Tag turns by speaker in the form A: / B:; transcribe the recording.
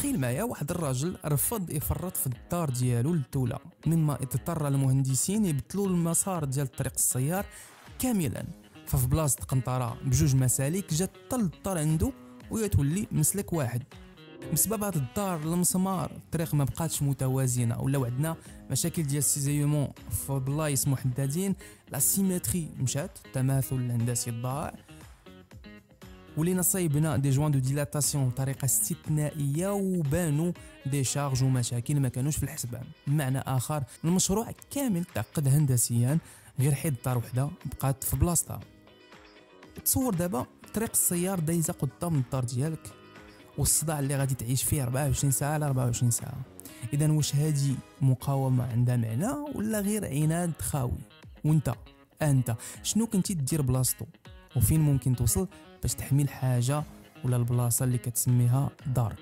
A: تخيل معايا واحد الراجل رفض يفرط في الدار ديالو للدولة، مما اضطر المهندسين يبدلوا المسار ديال طريق السيار كاملا. ففي بلاصه قنطره بجوج مسالك جات طل الدار عنده وهي تولي مسلك واحد. بسبب هاد الدار المسمار الطريق ما بقاتش متوازنه، ولاو عندنا مشاكل ديال السيزيومون في بلايص محددين، لا سيمتري مشات، التماثل الهندسي ضاع، ولينا صايبنا دي جوان دو ديلاتاسيون بطريقه استثنائيه، وبانوا دي شارج ومشاكل ما كانوش في الحسبان. بمعنى اخر المشروع كامل تعقد هندسيا، غير حيد دار وحده بقات في بلاصتها. تصور دابا طريق السيار دايزه قدام الدار ديالك، والصداع اللي غادي تعيش فيه 24 ساعه على 24 ساعه. اذا واش هذه مقاومه عندها معنى ولا غير عناد خاوي؟ وانت شنو كنتي دير بلاصتو، وفين ممكن توصل باش تحمي الحاجه ولا البلاصه اللي كتسميها دارك؟